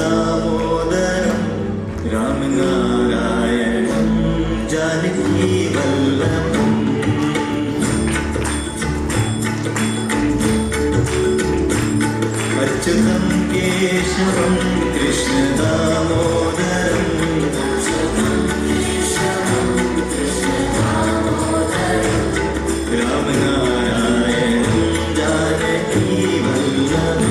कृष्णदामोदरं रामनारायणं जानकीवल्लभम् अच्युतं केशवं कृष्णदामोदरं रामनारायणं जानकीवल्लभम्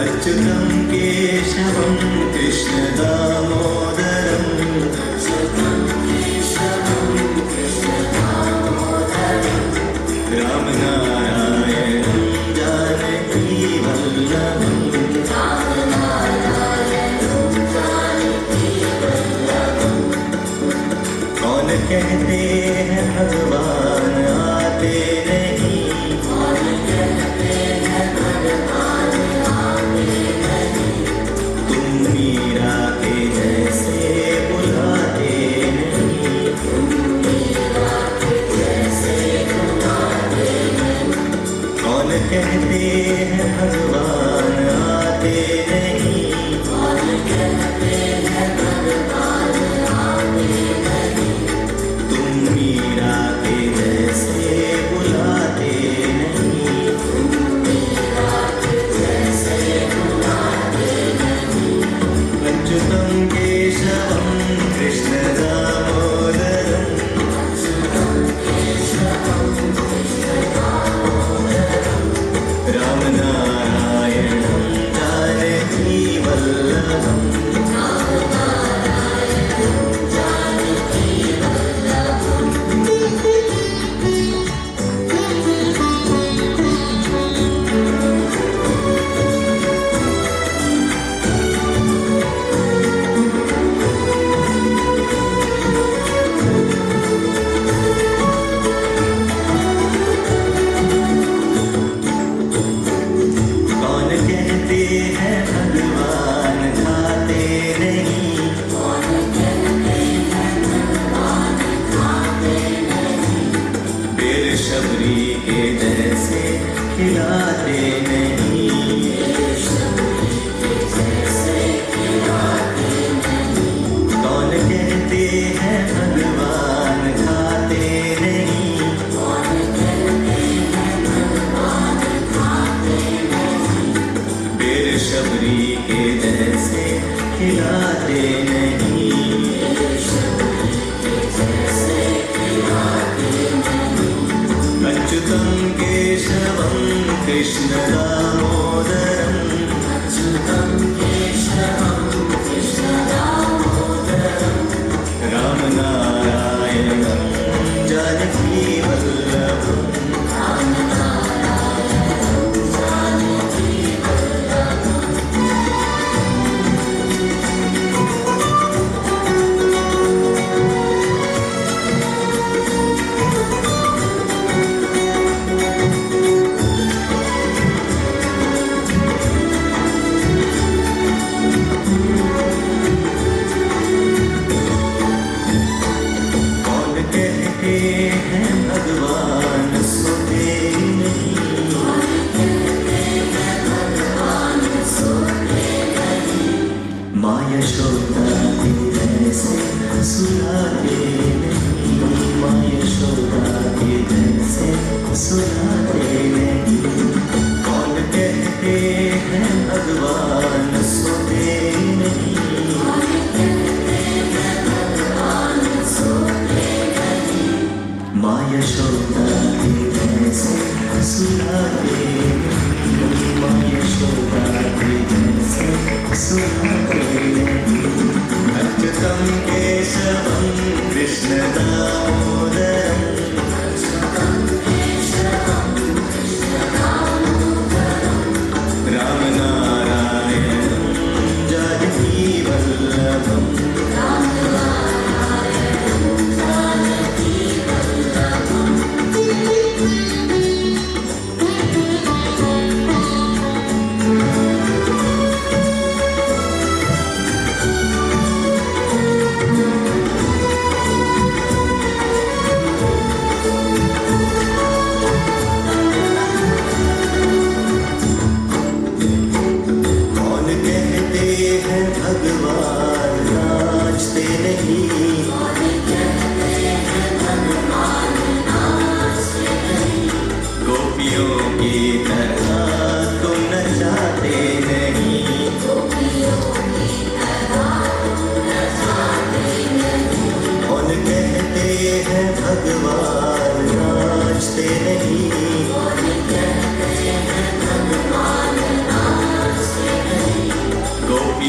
अच्युतं केशवं कृष्णदामोदरं रामनारायणं जानकीवल्लभम् कौन कहते हैं भगवान आते नहीं, तुम मीरा के जैसे बुलाते नहीं, कौन कहते हैं भगवान आते नहीं, तुम मीरा के जैसे बुलाते नहीं, अच्युतं केशवं कृष्णदामोदरं रामनारायणं जानकीवल्लभम् कौन कहते हैं भगवान खाते नहीं, बेर शबरी के जैसे खिलाते नहीं, कौन कहते हैं भगवान खाते नहीं, बेर शबरी के जैसे खिलाते नहीं, अच्युतं केशवं कृष्णदामोदरं रामनारायणं जानकीवल्लभम् कौन कहते हैं भगवान सोते नहीं, माँ यशोदा के जैसे सुलाते नहीं, माँ यशोदा के जैसे सुलाते नहीं, कौन कहते हैं भगवान सोते नहीं, माँ यशोदा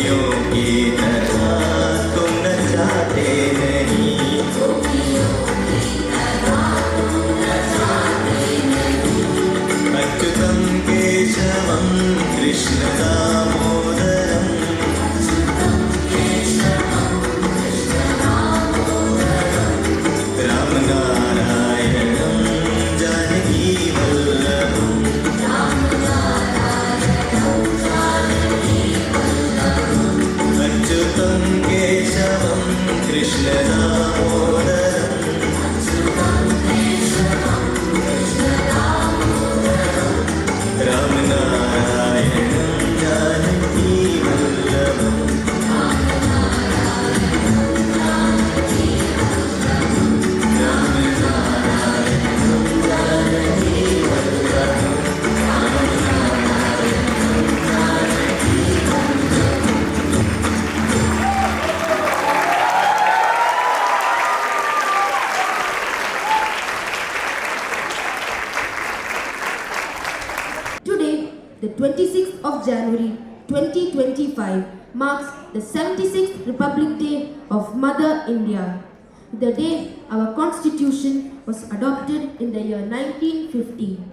गोपियों की तरह तुम न जाते नहीं अच्युतं केशवं कृष्ण दामोदरम् रामनारायणं जानकी वल्लभम् अच्युतं केशवं Krishna दामोदरम् रामनारायणं Janaki वल्लभम् Today, the 26th of January 2025 marks the 76th Republic Day of Mother India, the day our constitution was adopted in the year 1950.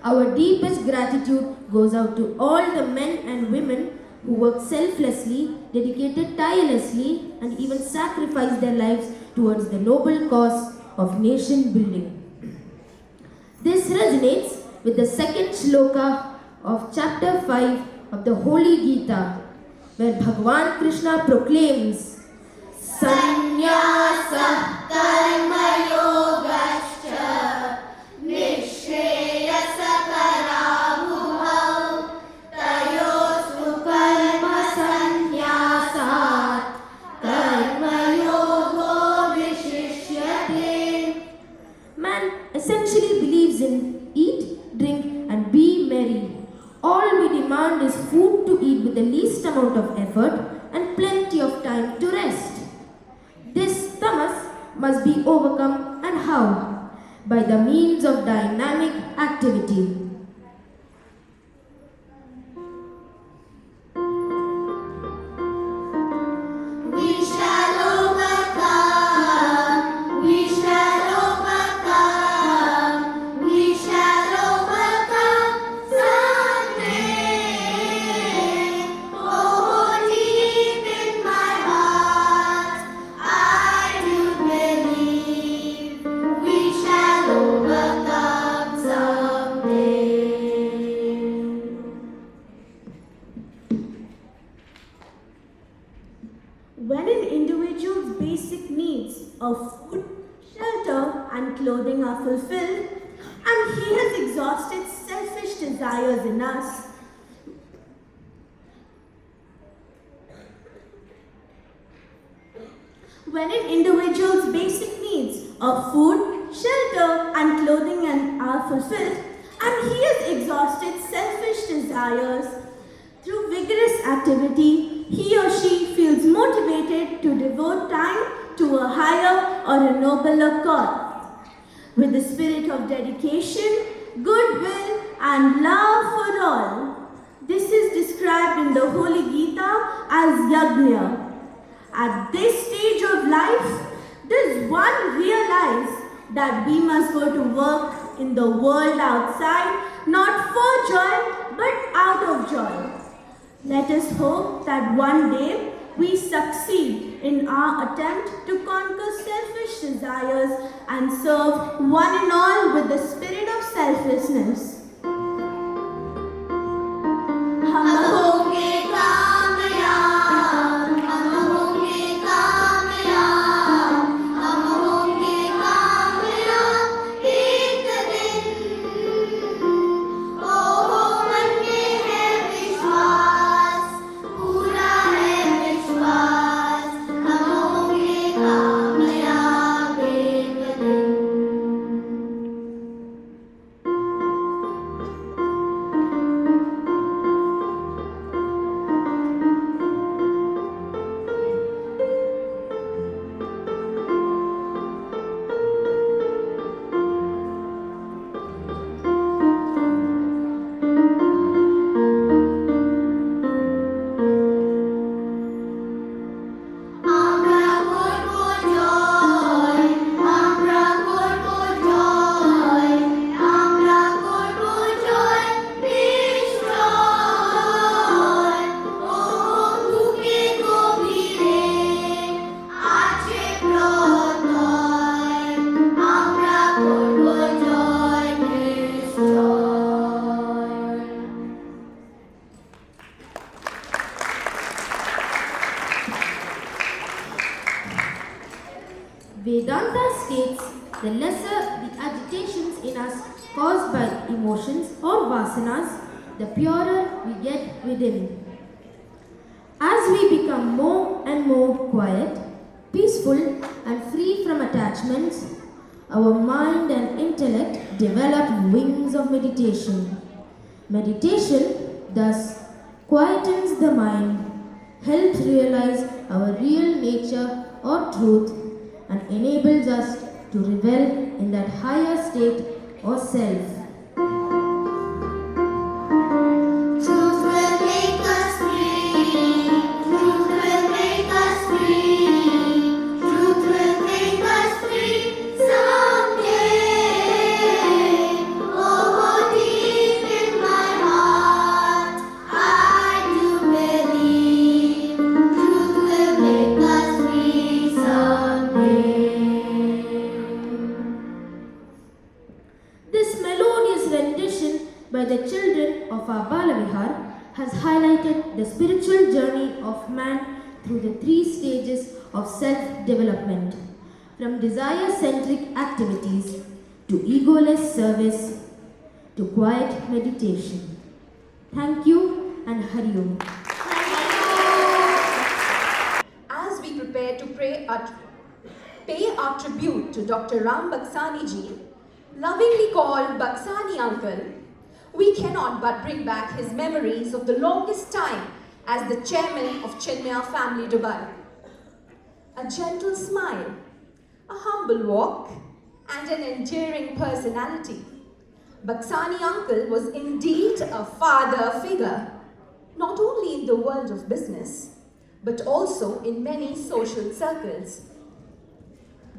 Our deepest gratitude goes out to all the men and women who worked selflessly, dedicated tirelessly, and even sacrificed their lives towards the noble cause of nation building. This resonates with the second shloka of chapter 5 of the Holy Gita, where Bhagavan Krishna proclaims, Sannyasa karma yogascha nishreyasa karabhuvam tayostu karma sannyasat karma yogo vishishyate. Man essentially believes in eat, drink, and be merry. All we demand is food to eat with the least amount of effort and plenty of time to rest. This tamas must be overcome, and how? By the means of dynamic activity. We shall overcome. We shall overcome. We shall overcome someday. Oh, deep in my heart, I do believe we shall overcome someday. When an individual's basic needs of food, shelter, and clothing are fulfilled, and he has exhausted selfish desires in us, when an individual's basic needs of food, shelter, and clothing are fulfilled, and he has exhausted selfish desires, through vigorous activity, he or she feels motivated to devote time to a higher or a nobler cause. With the spirit of dedication, goodwill, and love for all. This is described in the Holy Gita as yajna. At this stage of life, does one realize that we must go to work in the world outside, not for joy, but out of joy? Let us hope that one day we succeed in our attempt to conquer selfish desires and serve one and all with the spirit of selflessness. हम होंगे कामयाब, हम होंगे कामयाब, हम होंगे कामयाब एक दिन। ओ मन में है विश्वास, पूरा है विश्वास, हम होंगे कामयाब एक दिन। Vedanta states the lesser the agitations in us caused by emotions or vasanas, the purer we get within. As we become more and more quiet, peaceful and free from attachments, our mind and intellect develop wings of meditation. Meditation thus quietens the mind, helps realize our real nature or truth, and enables us to revel in that higher state or self. Truth will make us free. Truth will make us free. Truth will make us free someday. Oh, deep in my heart, I do believe. Truth will make us free someday. This melodious rendition by the children of our Balavihar has highlighted the spiritual journey of man through the three stages of self-development, from desire-centric activities to egoless service to quiet meditation. Thank you and Hari Om. As we prepare to pay our tribute to Dr. Ram Baksani ji, lovingly called Baksani Uncle, we cannot but bring back his memories of the longest time as the chairman of Chinmayam family Dubai. A gentle smile, a humble walk, and an endearing personality. Baksani Uncle was indeed a father figure, not only in the world of business, but also in many social circles.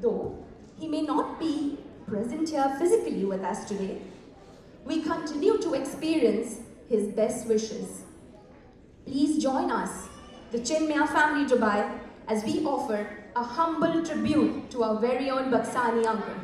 Though he may not be present here physically with us today, we continue to experience his best wishes. Please join us, the Chinmayam family Dubai, as we offer a humble tribute to our very own Baksani Uncle.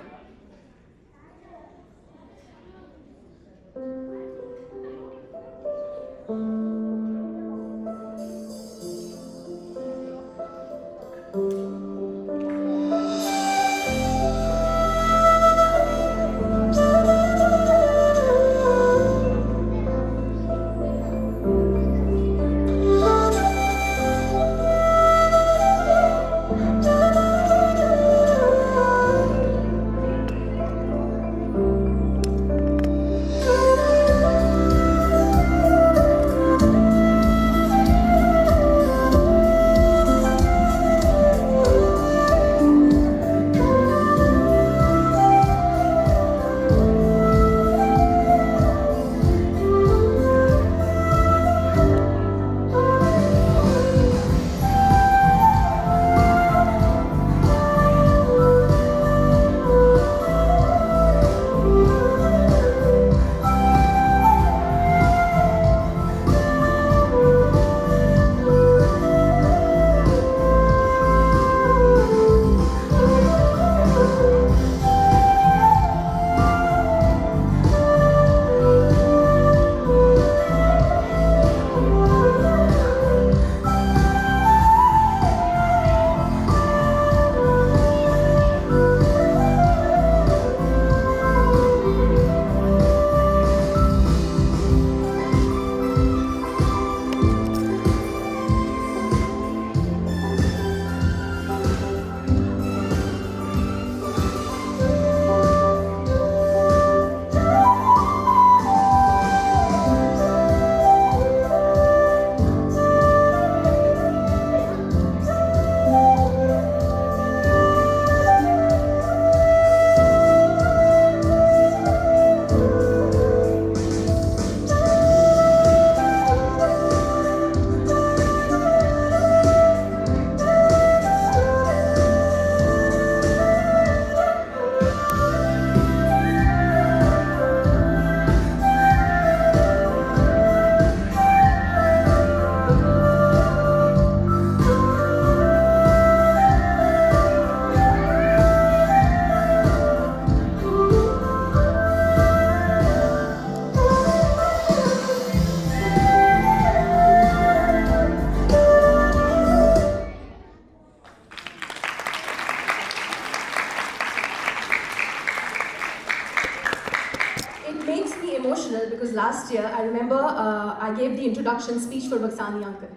I gave the introduction speech for Baksani uncle.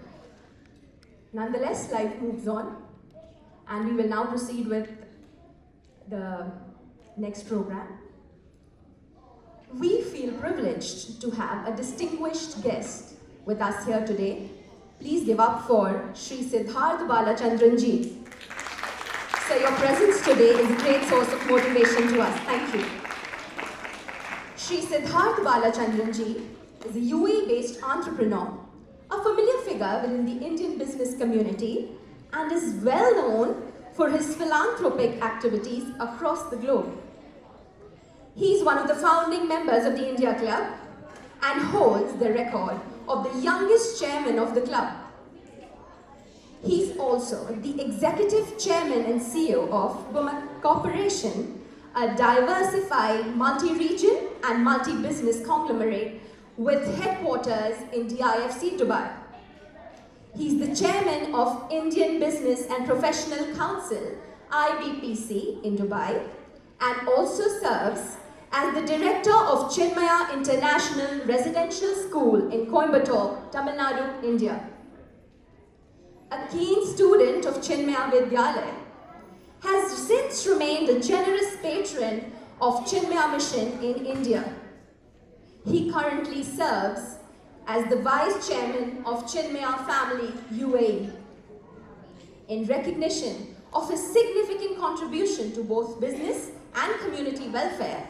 Nonetheless, life moves on, and we will now proceed with the next program. We feel privileged to have a distinguished guest with us here today. Please give up for Shri Siddharth Balachandran ji. Sir, your presence today is a great source of motivation to us. Thank you. Shri Siddharth Balachandran ji is a UAE-based entrepreneur, a familiar figure within the Indian business community, and is well known for his philanthropic activities across the globe. He is one of the founding members of the India Club and holds the record of the youngest chairman of the club. He is also the executive chairman and CEO of Bumak Corporation, a diversified multi-region and multi-business conglomerate with headquarters in DIFC, Dubai. He is the chairman of Indian Business and Professional Council, IBPC, in Dubai, and also serves as the director of Chinmayam International Residential School in Coimbatore, Tamil Nadu, India. A keen student of Chinmayam Vidyalaya, has since remained a generous patron of Chinmayam Mission in India. He currently serves as the Vice Chairman of Chinmayam Family UAE. In recognition of his significant contribution to both business and community welfare,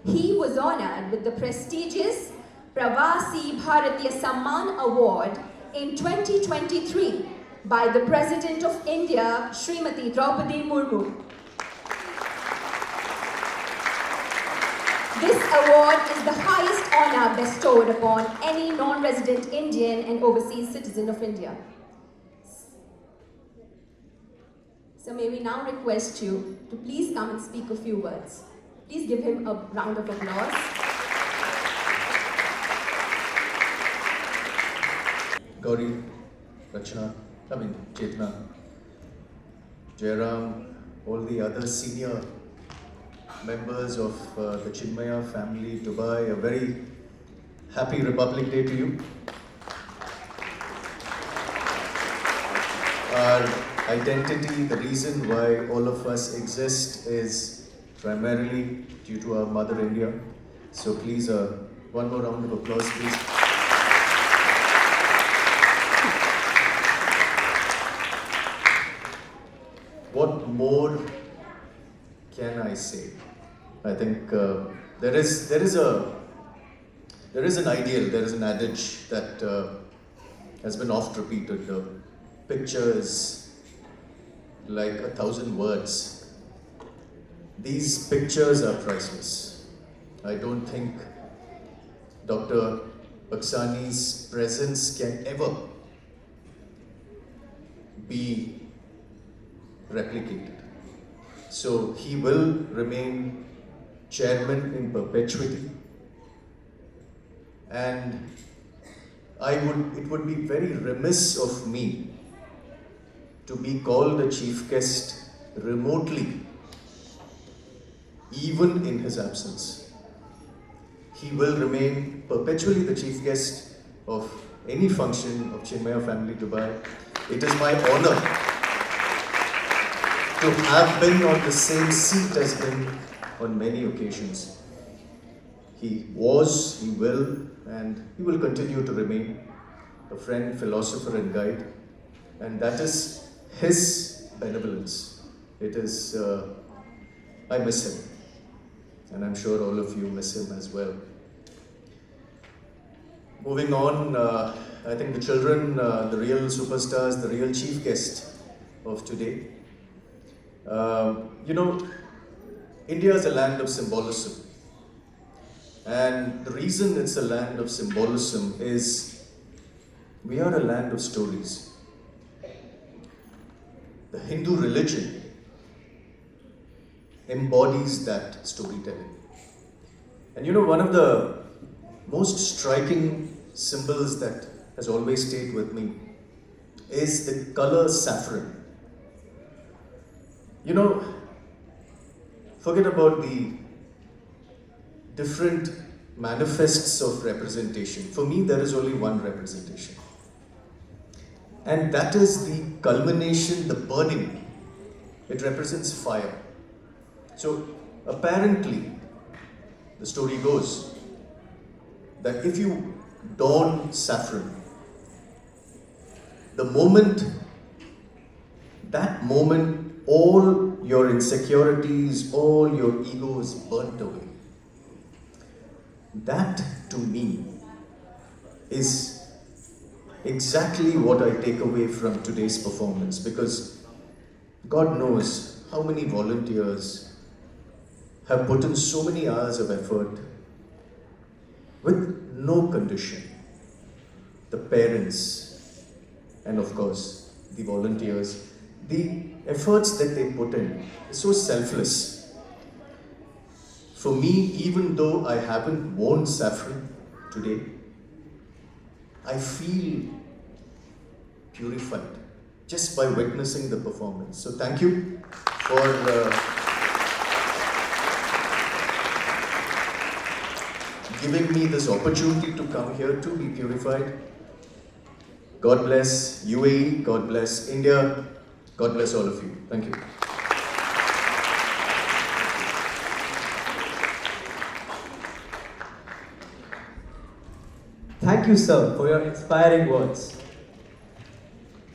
he was honored with the prestigious Pravasi Bharatiya Samman Award in 2023 by the President of India, Srimati Draupadi Murmu. This award is the highest honor bestowed upon any non-resident Indian and overseas citizen of India. So may we now request you to please come and speak a few words. Please give him a round of applause. Gauri, Rachna, Chetna, Jairam, all the other senior members of the Chinmaya family, Dubai, a very happy Republic Day to you. Our identity, the reason why all of us exist is primarily due to our mother India. So please, one more round of applause, please. What more can I say? I think there is an ideal, there is an adage that has been oft repeated. The picture is like 1,000 words. These pictures are priceless. I don't think Dr. Baksani's presence can ever be replicated. So he will remain chairman in perpetuity, and it would be very remiss of me to be called a chief guest remotely, even in his absence. He will remain perpetually the chief guest of any function of Chinmaya Family Dubai. It is my honor to have been on the same seat as him on many occasions. He was, he will, and he will continue to remain a friend, philosopher, and guide. And that is his benevolence. It is, I miss him. And I'm sure all of you miss him as well. Moving on, I think the children, the real superstars, the real chief guest of today. India is a land of symbolism. And the reason it's a land of symbolism is we are a land of stories. The Hindu religion embodies that storytelling. And one of the most striking symbols that has always stayed with me is the color saffron. Forget about the different manifests of representation. For me, there is only one representation. And that is the culmination, the burning. It represents fire. So apparently, the story goes that if you don saffron, that moment, all your insecurities, all your ego is burnt away. That to me is exactly what I take away from today's performance, because God knows how many volunteers have put in so many hours of effort with no condition. The parents and of course the volunteers, the efforts that they put in is so selfless. For me, even though I haven't worn saffron today, I feel purified just by witnessing the performance. So thank you for giving me this opportunity to come here to be purified. God bless UAE, God bless India, God bless all of you. Thank you. Thank you, sir, for your inspiring words.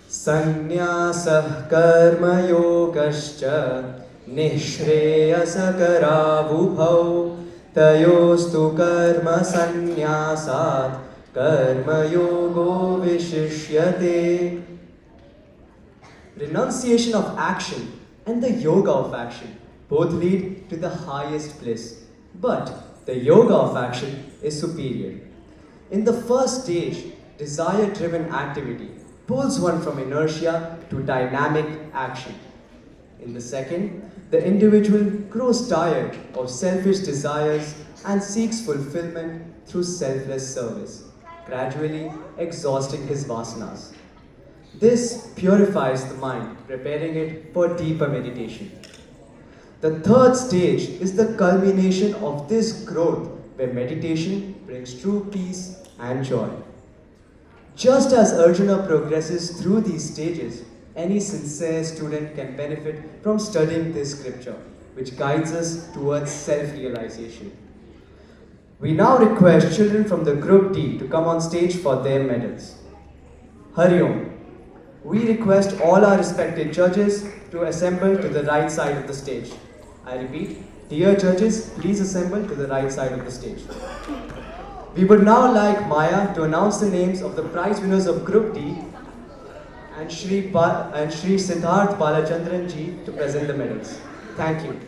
Sannyasah karma yogascha nishreyasakaravubhau tayostu karma sannyasat karma yogo vishishyate. Renunciation of action and the yoga of action both lead to the highest bliss, but the yoga of action is superior. In the first stage, desire-driven activity pulls one from inertia to dynamic action. In the second, the individual grows tired of selfish desires and seeks fulfillment through selfless service, gradually exhausting his vasanas. This purifies the mind, preparing it for deeper meditation. The third stage is the culmination of this growth, where meditation brings true peace and joy. Just as Arjuna progresses through these stages, any sincere student can benefit from studying this scripture, which guides us towards self-realization. We now request children from the group D to come on stage for their medals. Hari Om. We request all our respected judges to assemble to the right side of the stage. I repeat, dear judges, please assemble to the right side of the stage. We would now like Maya to announce the names of the prize winners of Group D and Shri Siddharth Balachandran ji to present the medals. Thank you.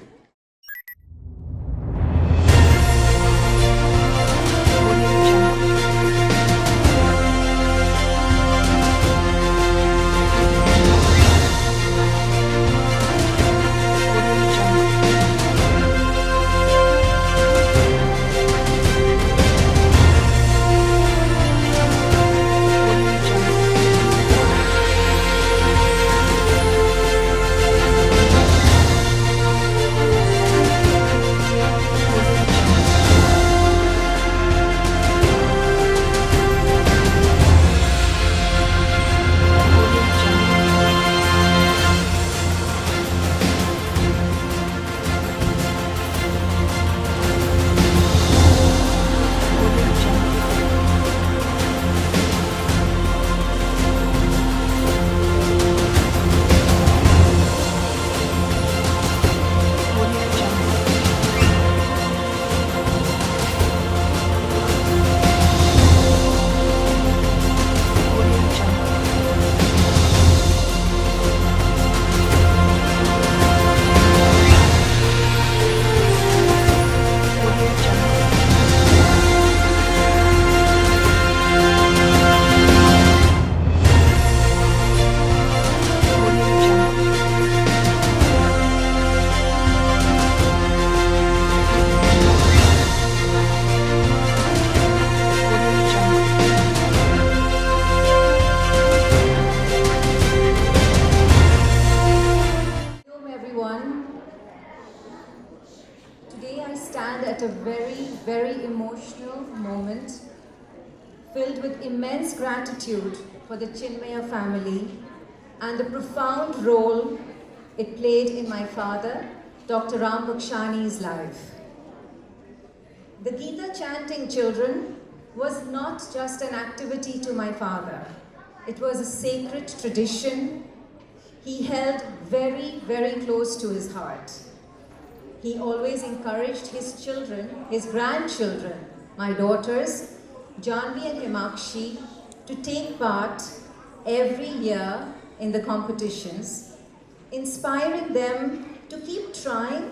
at a very, very emotional moment filled with immense gratitude for the Chinmaya family and the profound role it played in my father, Dr. Ram Bakshani's life. The Gita chanting children was not just an activity to my father. It was a sacred tradition he held very, very close to his heart. He always encouraged his children, his grandchildren, my daughters, Janvi and Himakshi, to take part every year in the competitions, inspiring them to keep trying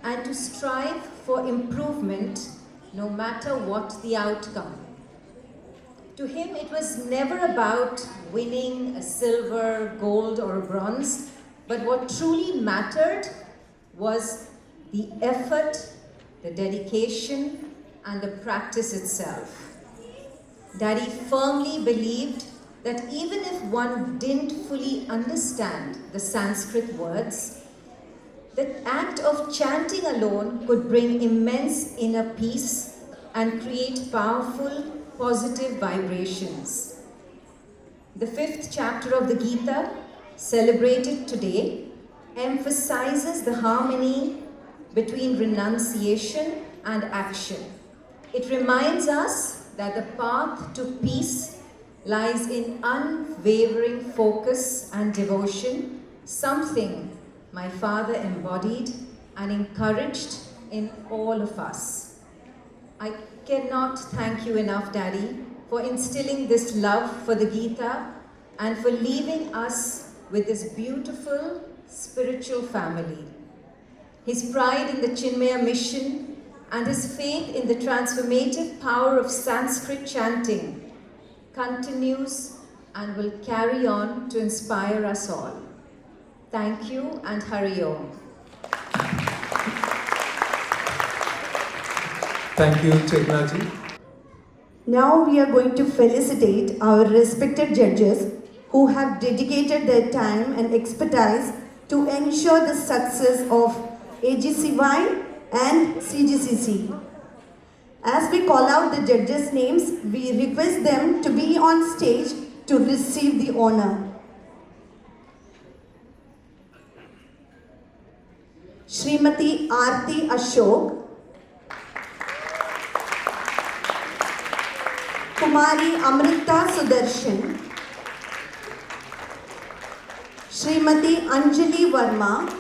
and to strive for improvement no matter what the outcome. To him, it was never about winning a silver, gold, or a bronze, but what truly mattered was the effort, the dedication, and the practice itself. Daddy firmly believed that even if one didn't fully understand the Sanskrit words, the act of chanting alone could bring immense inner peace and create powerful, positive vibrations. The 5th chapter of the Gita, celebrated today, emphasizes the harmony between renunciation and action. It reminds us that the path to peace lies in unwavering focus and devotion, something my father embodied and encouraged in all of us. I cannot thank you enough, Daddy, for instilling this love for the Gita and for leaving us with this beautiful spiritual family. His pride in the Chinmaya mission and his faith in the transformative power of Sanskrit chanting continues and will carry on to inspire us all. Thank you and Hari Om. Thank you, Chetnaji. Now we are going to felicitate our respected judges who have dedicated their time and expertise to ensure the success of AGCY and CGCC. As we call out the judges' names, we request them to be on stage to receive the honor. Srimati Aarti Ashok, Kumari Amrita Sudarshan, Srimati Anjali Verma.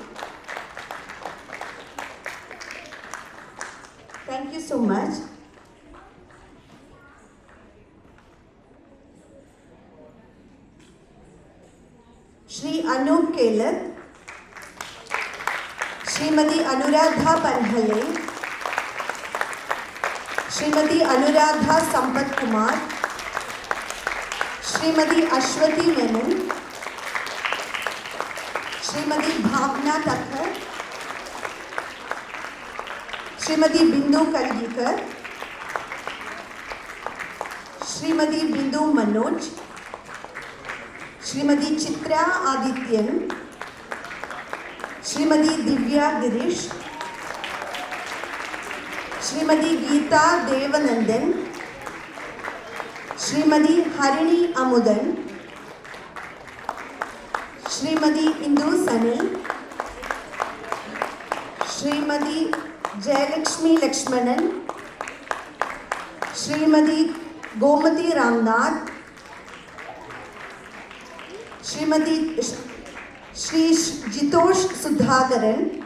Thank you so much. Shri Anup Kelat, Srimati Anuradha Panhale, Srimati Anuradha Sampat Kumar, Srimati Ashwati Menon, Srimati Bhavna Takhar, Srimati Bindu Kalgikar, Srimati Bindu Manoj, Srimati Chitra Adityan, Srimati Divya Girish, Srimati Geeta Devanandan, Srimati Harini Amudan, Srimati Indu Sanil, Srimati Jayalakshmi Lakshmanan, Srimati Gomati Ramnath, Srimati Shri Jitosh Sudhakaran,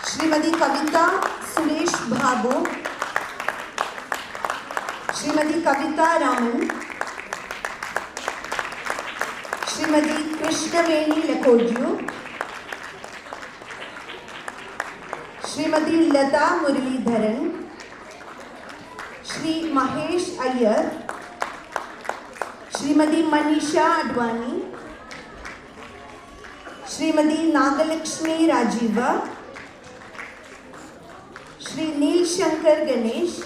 Srimati Kavita Suresh Babu, Srimati Kavita Raman, Srimati Krishnaveni Lakodju, Srimati Lata Muralidharan, Shri Mahesh Iyer, Srimati Manisha Advani, Srimati Nagalakshmi Rajiva, Shri Neel Shankar Ganesh,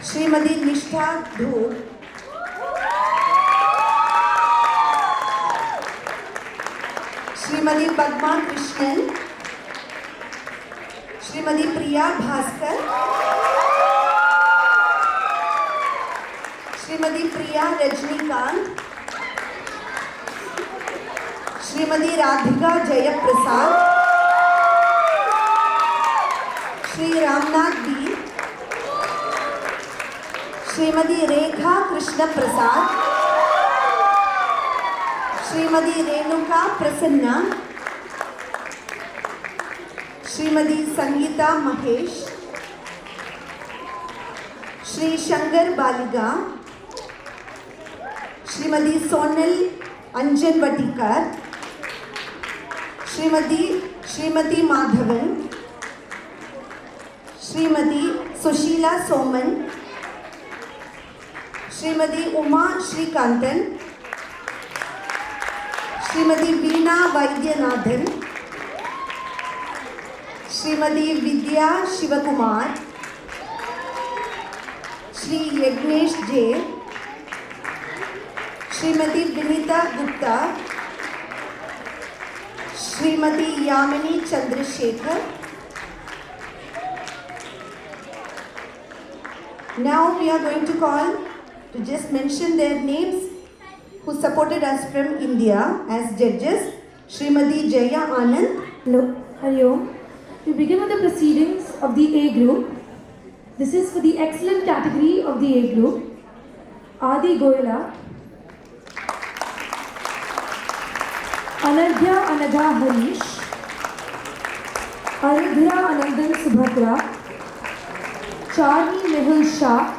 Srimati Nishtha Dhur, Srimati Padma Krishnan, Srimati Priya Bhaskar, Srimati Priya Rajnikant, Srimati Radhika Jayaprasad, Shri Ramnath B, Srimati Rekha Krishna Prasad, Srimati Renuka Prasanna, Srimati Sangeeta Mahesh, Shri Shankar Baliga, Srimati Sonal Anjan Vatikar, Srimati Madhavan, Srimati Sushila Soman, Srimati Uma Srikantan, Srimati Veena Vaidyanathan, Srimati Vidya Shivakumar, Shri Yagnesh J, Srimati Vinita Gupta, Srimati Yamini Chandrasekhar. Now we are going to call to just mention their names who supported us from India as judges. Srimati Jaya Anand. Hello, Hari. We begin with the proceedings of the A group. This is for the excellent category of the A group. Adi Goyla, Anadhya Anagha Harish, Aradhya Anandan Subhadra, Charni Mehul Shah,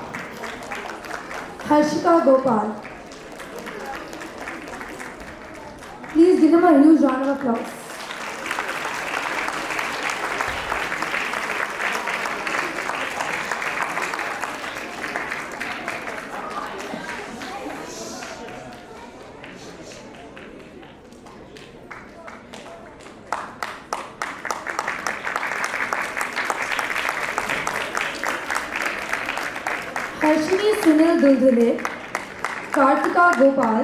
Harshika Gopal. Please give them a huge round of applause. Harshini Sunil Duldule, Kartika Gopal,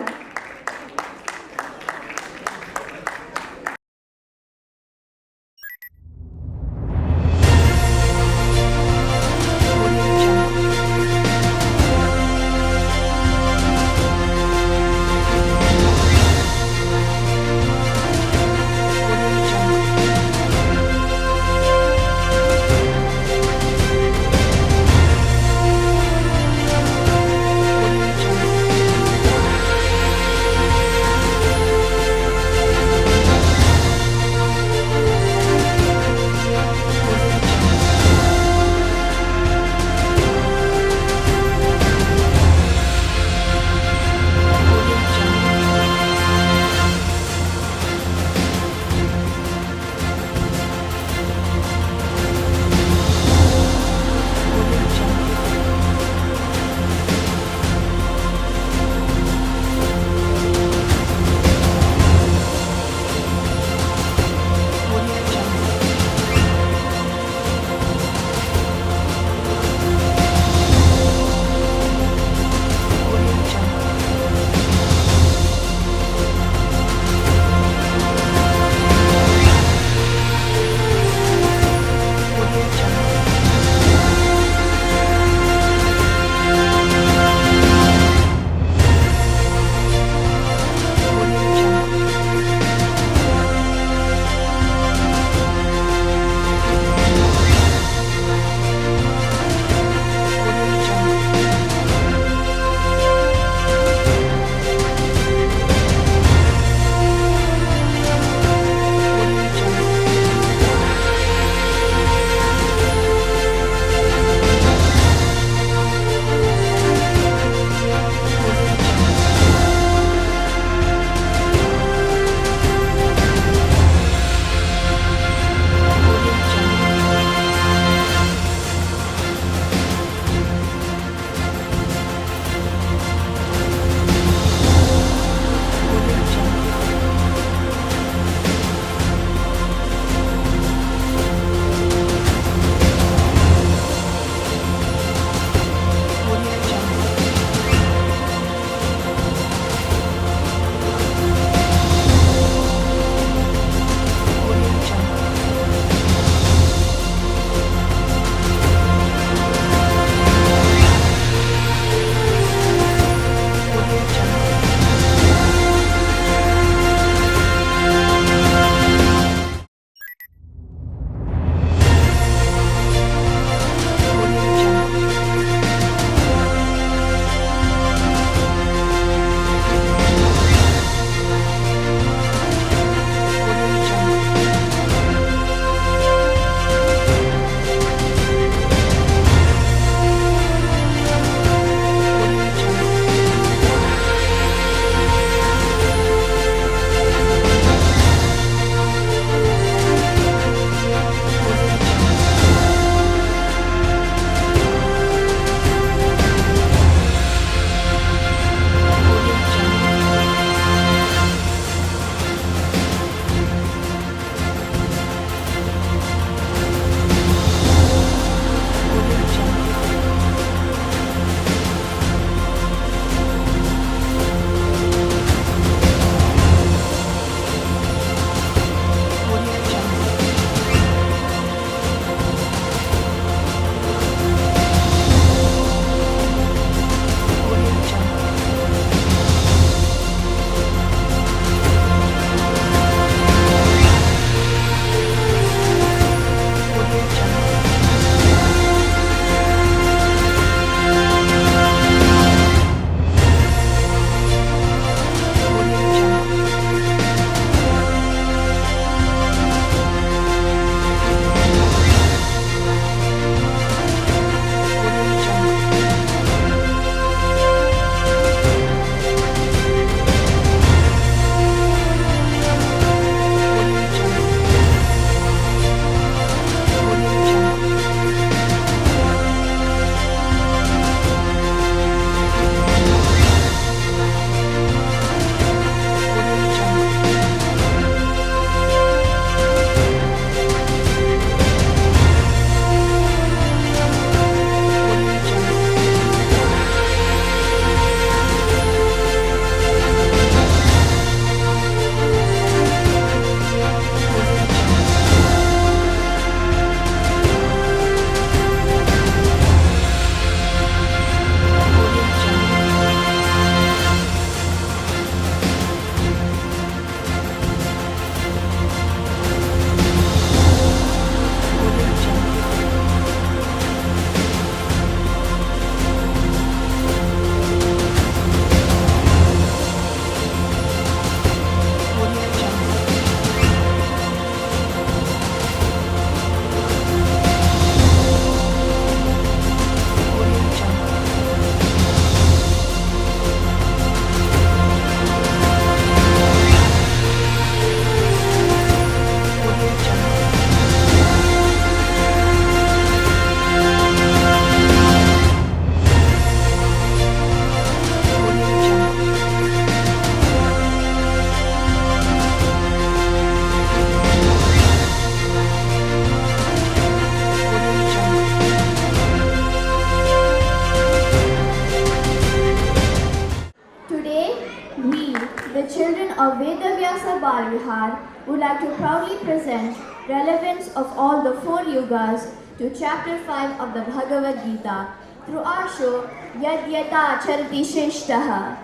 the children of Vedavyasa Balvihar would like to proudly present relevance of all the four yugas to chapter 5 of the Bhagavad Gita through our show Yad Yata Charati Shreshtaha.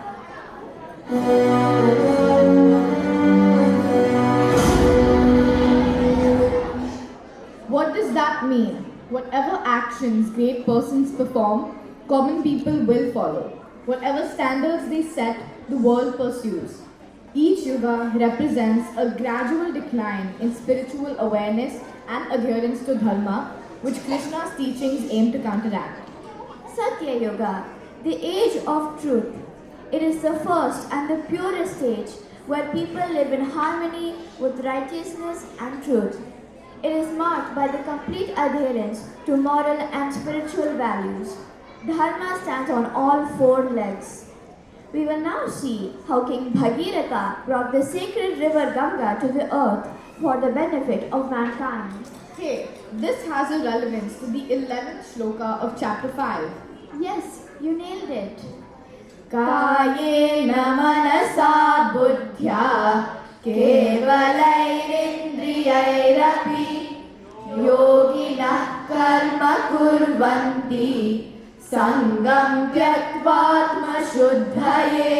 What does that mean? Whatever actions great persons perform, common people will follow. Whatever standards they set, the world pursues. Each yuga represents a gradual decline in spiritual awareness and adherence to dharma, which Krishna's teachings aim to counteract. Satya Yuga, the age of truth. It is the first and the purest age where people live in harmony with righteousness and truth. It is marked by the complete adherence to moral and spiritual values. Dharma stands on all four legs. We will now see how King Bhagirath brought the sacred river Ganga to the earth for the benefit of mankind. Hey, this has a relevance to the 11th shloka of chapter 5. Yes, you nailed it. कायेन मनसा बुद्ध्या केवलैरिन्द्रियैरपि योगिनः कर्म कुर्वन्ति सङ्गं त्यक्त्वात्मशुद्धये.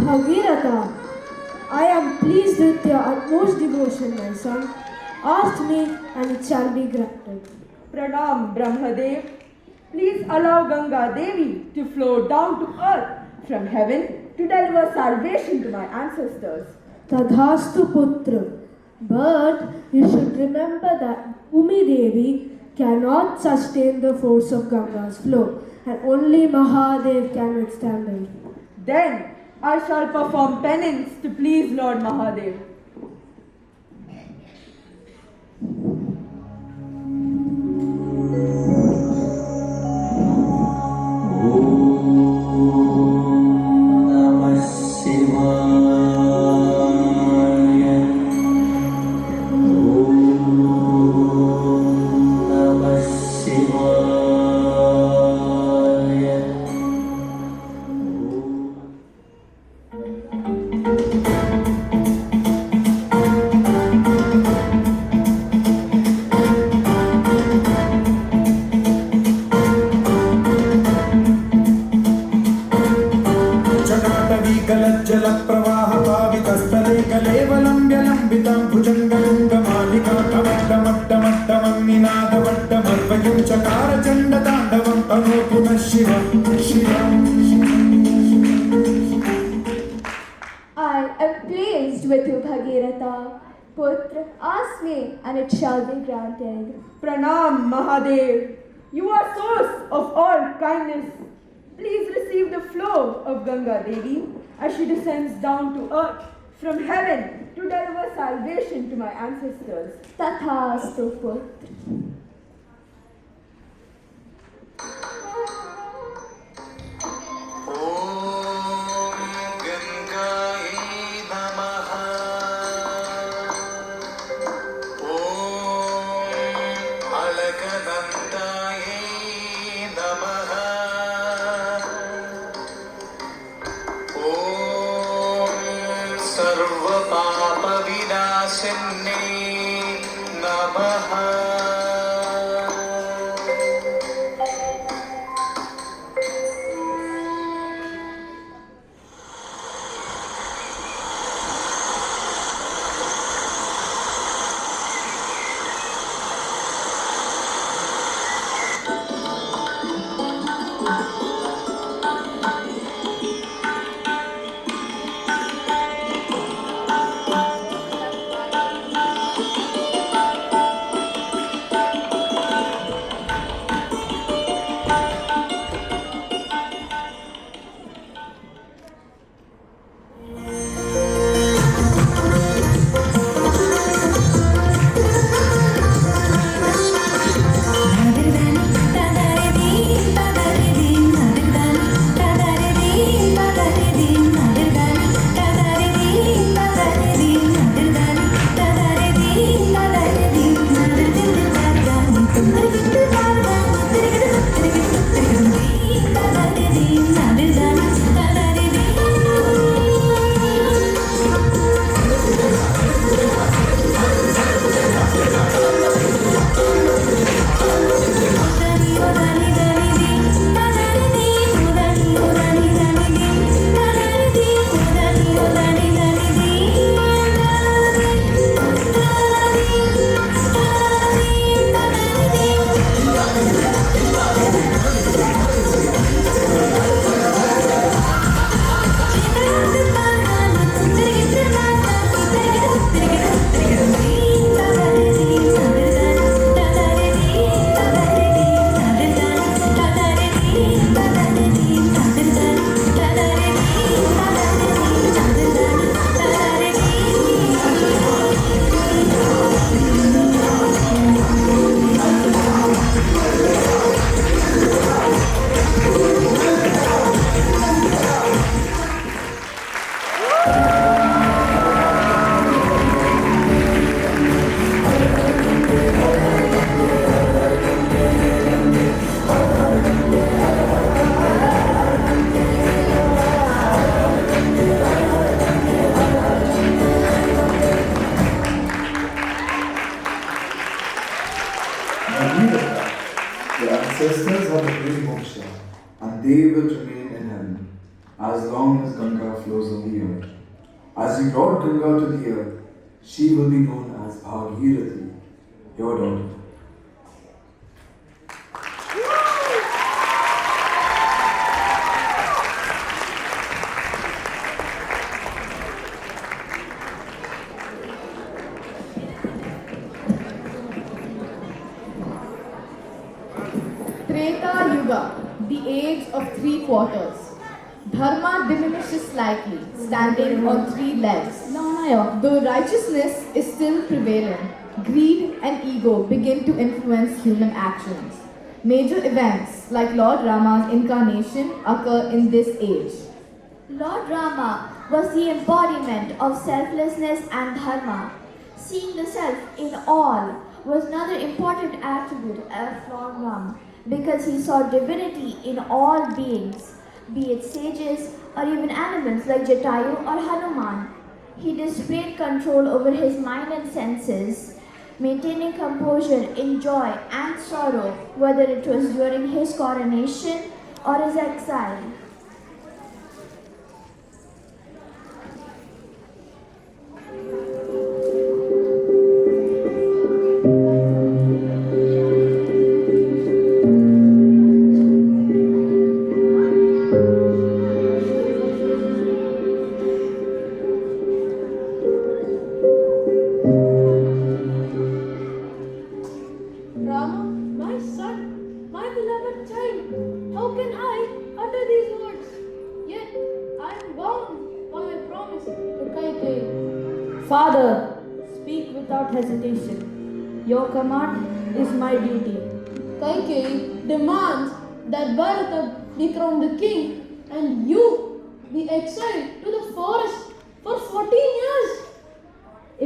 Bhagirath, I am pleased with your utmost devotion, my son. Ask me and it shall be granted. Pranam Brahmadev, please allow Ganga Devi to flow down to earth from heaven to deliver salvation to my ancestors. Tadhastu Putra. But you should remember that Umi Devi cannot sustain the force of Ganga's flow, and only Mahadev can withstand it. Then I shall perform penance to please Lord Mahadev. Namah Shivaya. Namah Shivaya. जलप्रवाहपावितस्थले कलेवलम्ब्यलम्बितां भुजङ्गलिङ्गमालिका कमट्टमट्टमट्टमन्निनादवट्टमर्वयं चकारचण्डताण्डवं तनो पुनः शिवम् I am pleased with you, Bhagirath. Putra, ask me and it shall be granted. Pranam Mahadev, you are source of all kindness. Please receive the flow of Ganga Devi as she descends down to earth from heaven to deliver salvation to my ancestors. Tathastu, Putra. सर्वपापविनाशिन्यै नमः. sisters have attained moksha, and they will remain in heaven as long as Ganga flows on the earth. As you brought Ganga to the earth, she will be known as Bhagirathi, your daughter. Treta Yuga, the age of 3/4. Dharma diminishes slightly, standing on 3 legs. Though righteousness is still prevalent, greed and ego begin to influence human actions. Major events like Lord Rama's incarnation occur in this age. Lord Rama was the embodiment of selflessness and dharma. Seeing the self in all was another important attribute of Lord Rama because he saw divinity in all beings, be it sages or even animals like Jatayu or Hanuman. He displayed control over his mind and senses, maintaining composure in joy and sorrow, whether it was during his coronation or his exile. Rama, my son, my beloved child, how can I utter these words? Yet I am bound by my promise to Kaikeyi. Father, speak without hesitation. Your command is my duty. Kaikeyi demands that Bharata be crowned the king and you be exiled to the forest for 14 years.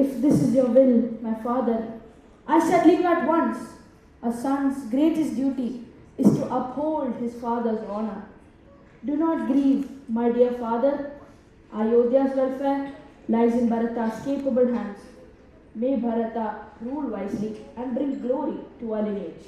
If this is your will, my father, I shall leave at once. A son's greatest duty is to uphold his father's honor. Do not grieve, my dear father. Ayodhya's welfare lies in Bharata's capable hands. May Bharata rule wisely and bring glory to our lineage.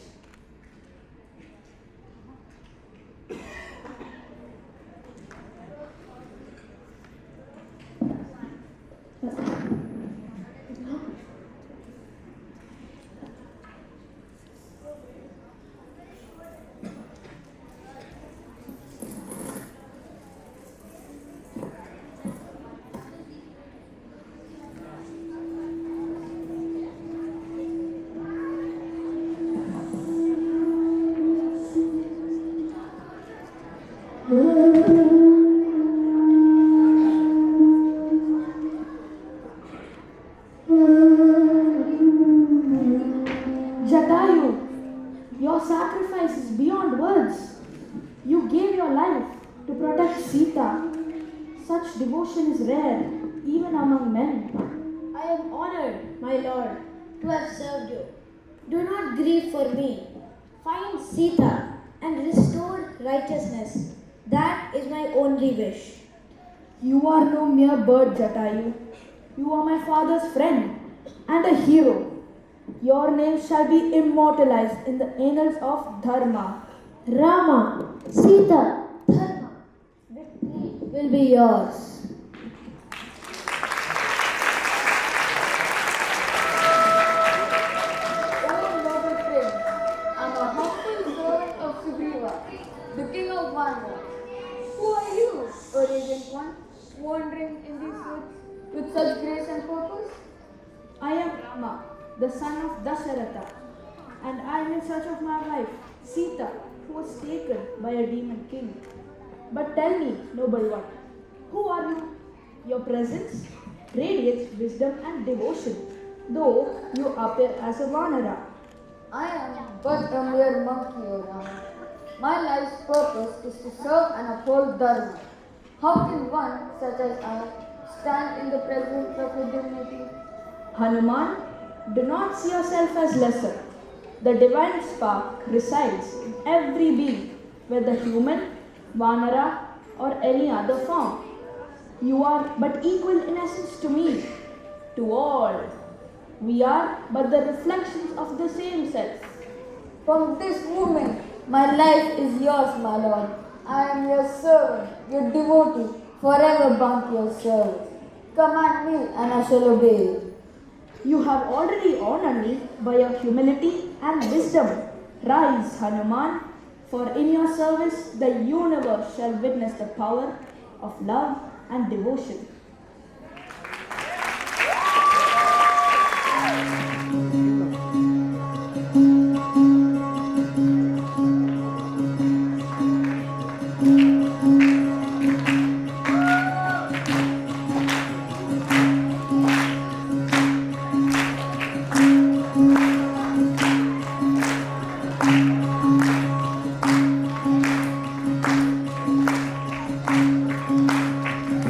Jatayu, your sacrifice is beyond words. You gave your life to protect Sita. Such devotion is rare, even among men. I am honored, my lord, to have served you. Do not grieve for me. Find Sita and restore righteousness. That is my only wish. You are no mere bird, Jatayu. You are my father's friend and a hero. Your name shall be immortalized in the annals of Dharma. Rama, Sita, Dharma, victory will be yours. O noble prince, I am a humble servant of Sugriva, the king of Vanva. Who are you, O radiant one, wandering in these woods with such grace and purpose? I am Rama, the son of Dasharatha, and I am in search of my wife, Sita, who was taken by a demon king. But tell me, noble one, who are you? Your presence radiates wisdom and devotion, though you appear as a Vanara. I am but a mere monkey, O Rama. My life's purpose is to serve and uphold Dharma. How can one such as I stand in the presence of a divinity? Hanuman, do not see yourself as lesser. The divine spark resides in every being, whether human, Vanara, or any other form. You are but equal in essence to me, to all. We are but the reflections of the same self. From this moment, My life is yours, my lord. I am your servant, your devotee, forever bound to your service. Command me and I shall obey. You have already honored me by your humility and wisdom. Rise, Hanuman, for in your service the universe shall witness the power of love and devotion.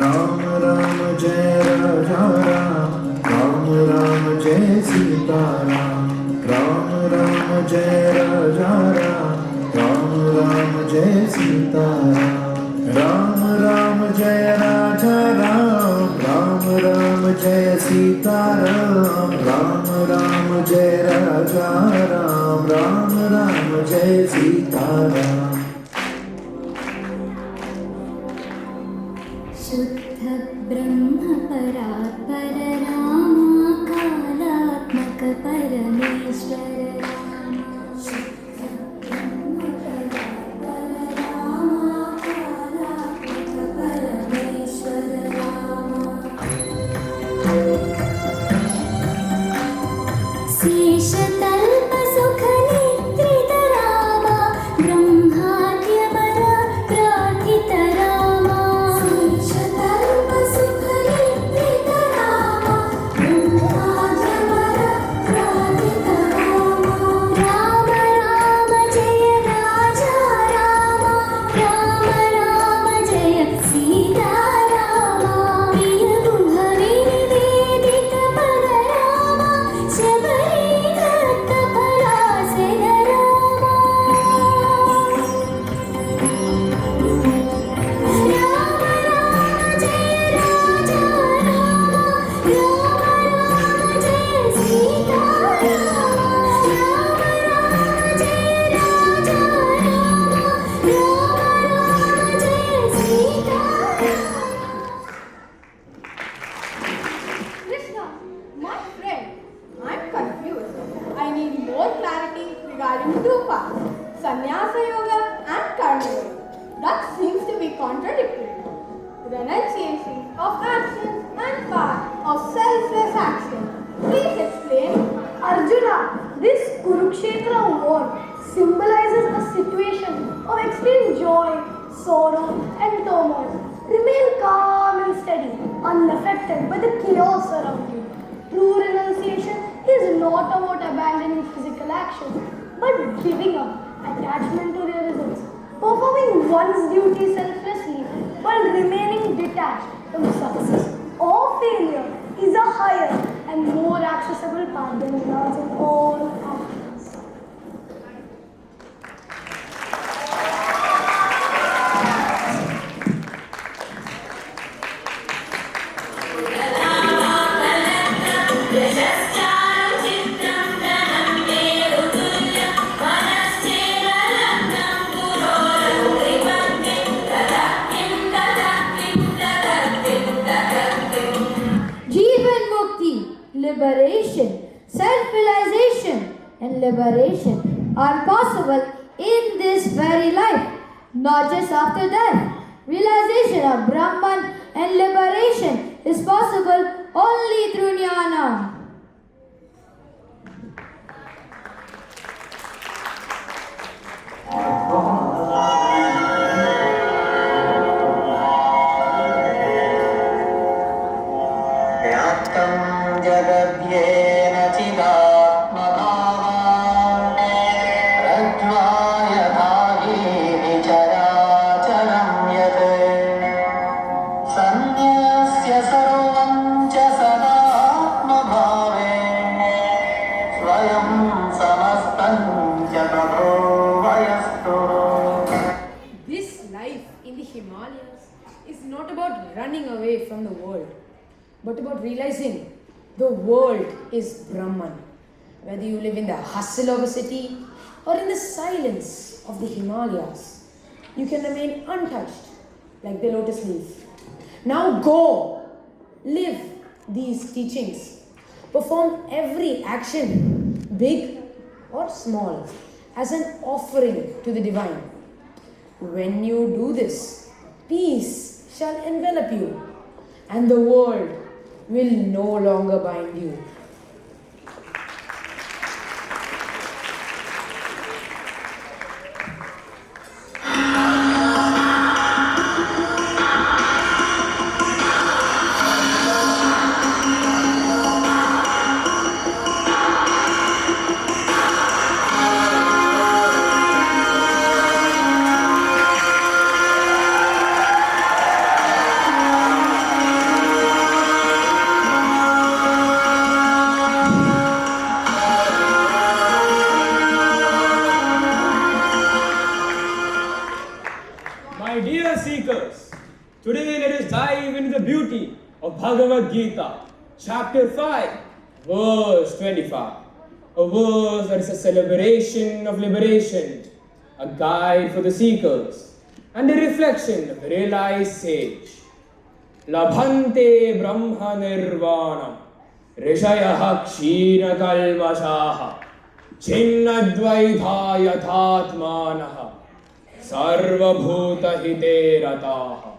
Ram Ram जय राजा राम, राम राम जय सीता राम, राम राम जय राजा राम, राम राम जय सीता राम, राम राम जय राजा राम, राम राम जय सीता राम, राम राम जय राजा राम, राम राम जय सीता राम। शुद्ध ब्रह्म परात्पर रामा कालात्मक परमेश्वर रामा। शुद्ध ब्रह्म परात्पर रामा कालात्मक परमेश्वर रामा। शेषतल्प सुख निद्रित रामा ब्रह्माद्यमर प्रार्थित रामा। शेषतल्प सुख निद्रित रामा ब्रह्माद्यमर प्रार्थित रामा। राम राम जय राजा रामा, राम राम जय सीता रामा। प्रिय गुह विनिवेदित पद रामा, शबरी दत्त पराशर रामा। राम राम जय राजा रामा, राम राम जय सीता रामा। राम राम जय राजा रामा, राम राम जय Sita Rama. Krishna, my friend, I'm confused. I need more clarity regarding two paths, Sannyasa Yoga and Karma Yoga. That seems to be contradictory. Renunciation of action and path of selfless action. Please explain. Arjuna, this Kurukshetra war symbolizes a situation of extreme joy, sorrow, and turmoil. Remain calm and steady, unaffected by the chaos around you. True renunciation is not about abandoning physical action, but giving up attachment to their results. Performing one's duty selflessly while remaining detached from success or failure is a higher and more accessible path than renouncing all actions. Jeevan Mukti, liberation, self-realization and liberation are possible in this very life, not just after death. Realization of Brahman and liberation is possible only through Jnana. व्याप्तं जगद्येन चिदात्मभावान् प्रज्वाय भागीनि चराचरं यत् सन्न्यस्य सर्वं च सदात्मभावे स्वयं समस्तं च तथोभयस्तु। This life in the Himalayas is not about running away from the world, but about realizing the world is Brahman. Whether you live in the hustle of a city or in the silence of the Himalayas, you can remain untouched like the lotus leaf. Now go, live these teachings, perform every action, big or small, as an offering to the divine. When you do this, peace shall envelop you, and the world will no longer bind you. My dear seekers, today let us dive into the beauty of Bhagavad Gita, chapter 5, verse 25. A verse that is a celebration of liberation, a guide for the seekers, and a reflection of the realized sage. Labhante Brahma Nirvana, Rishayaha Kshina Kalmashaha, Chinnadvaitha Yathatmanaha, Sarvabhuta Hite Rataha.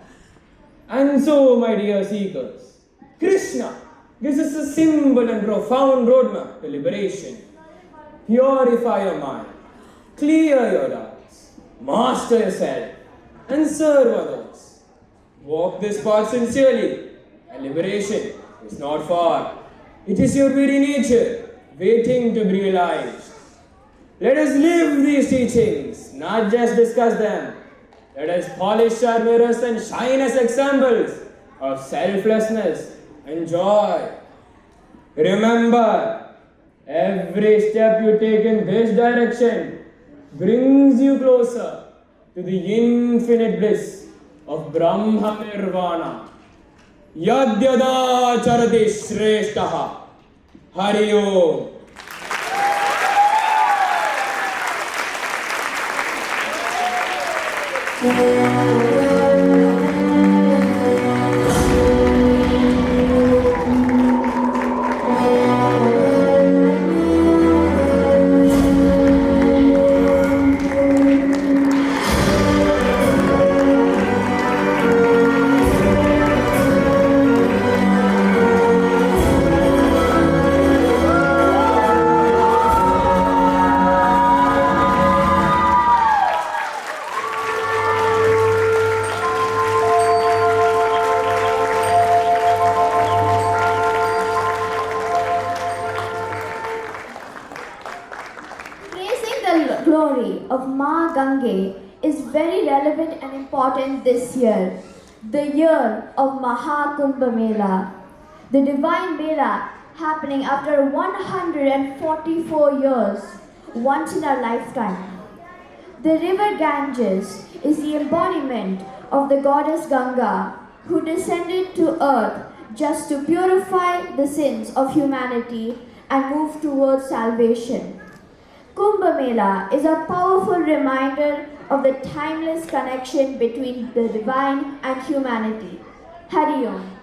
And so, my dear seekers, Krishna gives us a simple and profound roadmap to liberation. Purify your mind, clear your doubts, master yourself, and serve others. Walk this path sincerely, and liberation is not far. It is your very nature, waiting to be realized. Let us live these teachings, not just discuss them. Let us polish our mirrors and shine as examples of selflessness and joy. Remember, every step you take in this direction brings you closer to the infinite bliss of Brahma Nirvana. Yadyada charati shreshtaha. Hari Om. The glory of Ma Gange is very relevant and important this year, the year of Mahakumbha Mela, the divine Mela happening after 144 years, once in a lifetime. The river Ganges is the embodiment of the goddess Ganga, who descended to earth just to purify the sins of humanity and move towards salvation. Kumbh Mela is a powerful reminder of the timeless connection between the divine and humanity. Hari Om.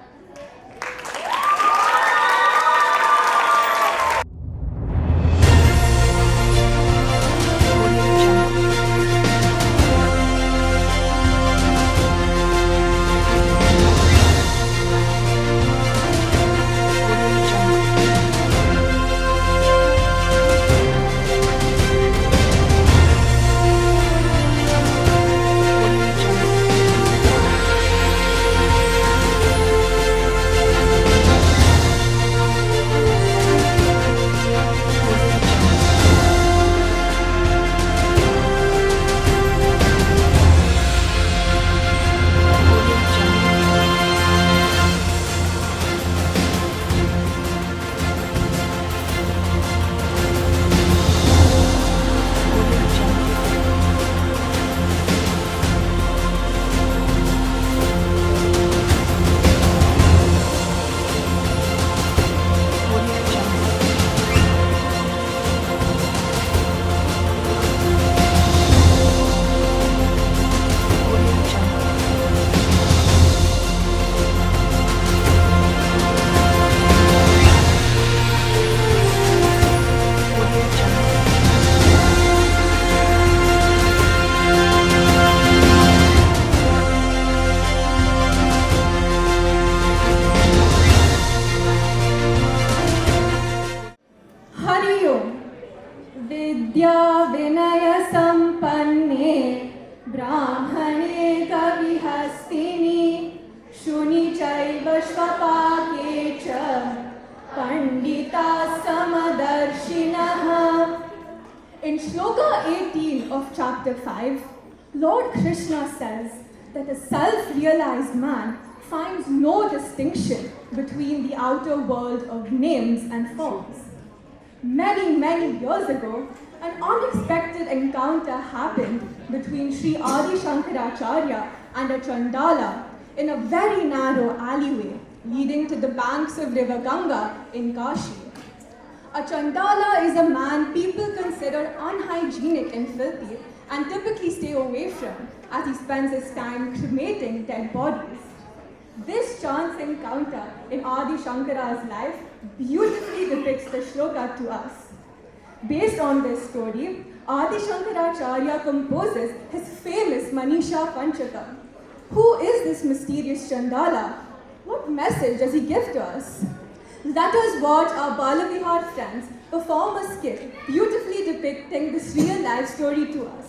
In Shloka 18 of chapter 5, Lord Krishna says that a self-realized man finds no distinction between the outer world of names and forms. Many years ago, an unexpected encounter happened between Sri Adi Shankaracharya and a Chandala in a very narrow alleyway leading to the banks of river Ganga in Kashi. A Chandala is a man people consider unhygienic and filthy and typically stay away from as he spends his time cremating dead bodies. This chance encounter in Adi Shankara's life beautifully depicts the shloka to us. Based on this story, Adi Shankaracharya composes his famous Manisha Panchakam. Who is this mysterious Chandala? What message does he give to us? Let us watch our Balavihar friends perform a skit beautifully depicting this real life story to us.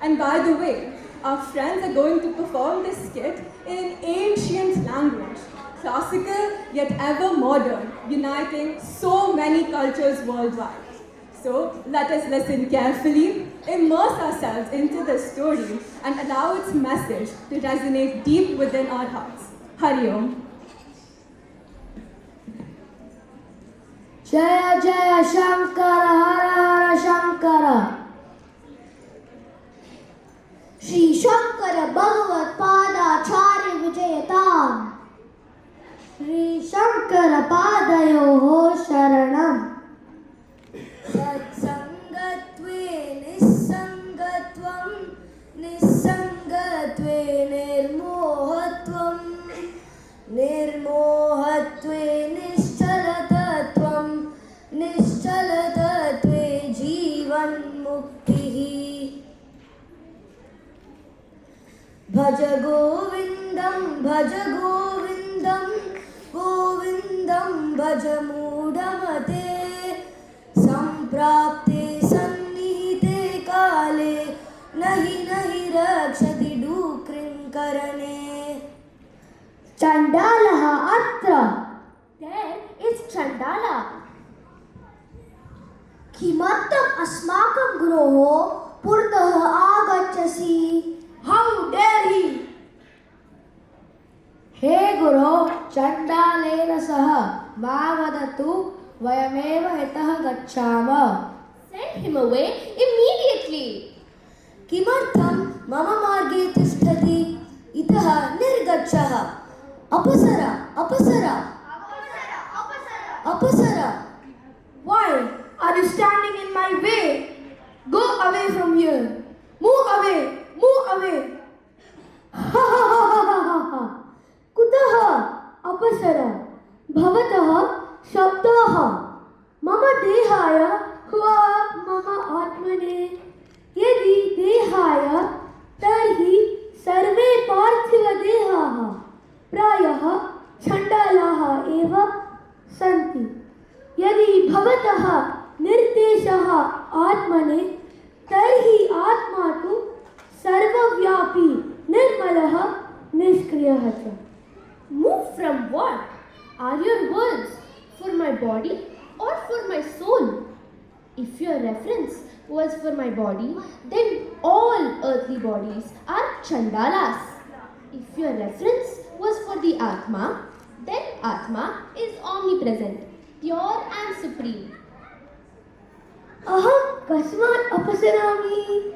And by the way, our friends are going to perform this skit in an ancient language, classical yet ever modern, uniting so many cultures worldwide. So let us listen carefully, immerse ourselves into the story, and allow its message to resonate deep within our hearts. Hari Om. Jaya Jaya Shankara Hara Hara Shankara. Shri Shankara Bhagavat Padacharya Vijayatam. Shri Shankara Padayoho Sharanam. Satsangatve Nissangatvam. Nissangatve Nirmohatvam. Nirmohatve Nischalatatvam. Nischalatatve Jivan Muktihi. Bhaja Govindam, Bhaja Govindam, Govindam Bhaja Mudamate, Samprapte Sannihite Kale, Nahi Nahi Rakshati Dukrim Karane. Chandalaha Atra. There is Chandala. Kimartam Asmakam Groho Purtaha Agachasi. How dare he? Hey Guru, Chandalena Saha, Mavadatu, Vayameva Hetaha Gachama. Send him away immediately. Kimartham Mama Marge Tisthati, Itaha Nirgachaha. Apasara, Apasara. Apasara. Why are you standing in my way? Go away from here. Move away. Move away. Ha ha ha ha ha ha. Kutaha apasara bhavataha shabdaha mama dehaya hva mama atmane yadi dehaya tarhi sarve parthiva dehaha prayaha chandalaha eva santi yadi bhavataha nirteshaha atmane tarhi atma tu Sarvavyapi Nirmalaha Nishkriyaha. Move from what? Are your words for my body or for my soul? If your reference was for my body, then all earthly bodies are Chandalas. If your reference was for the Atma, then Atma is omnipresent, pure and supreme. Aham kasmat apasarami.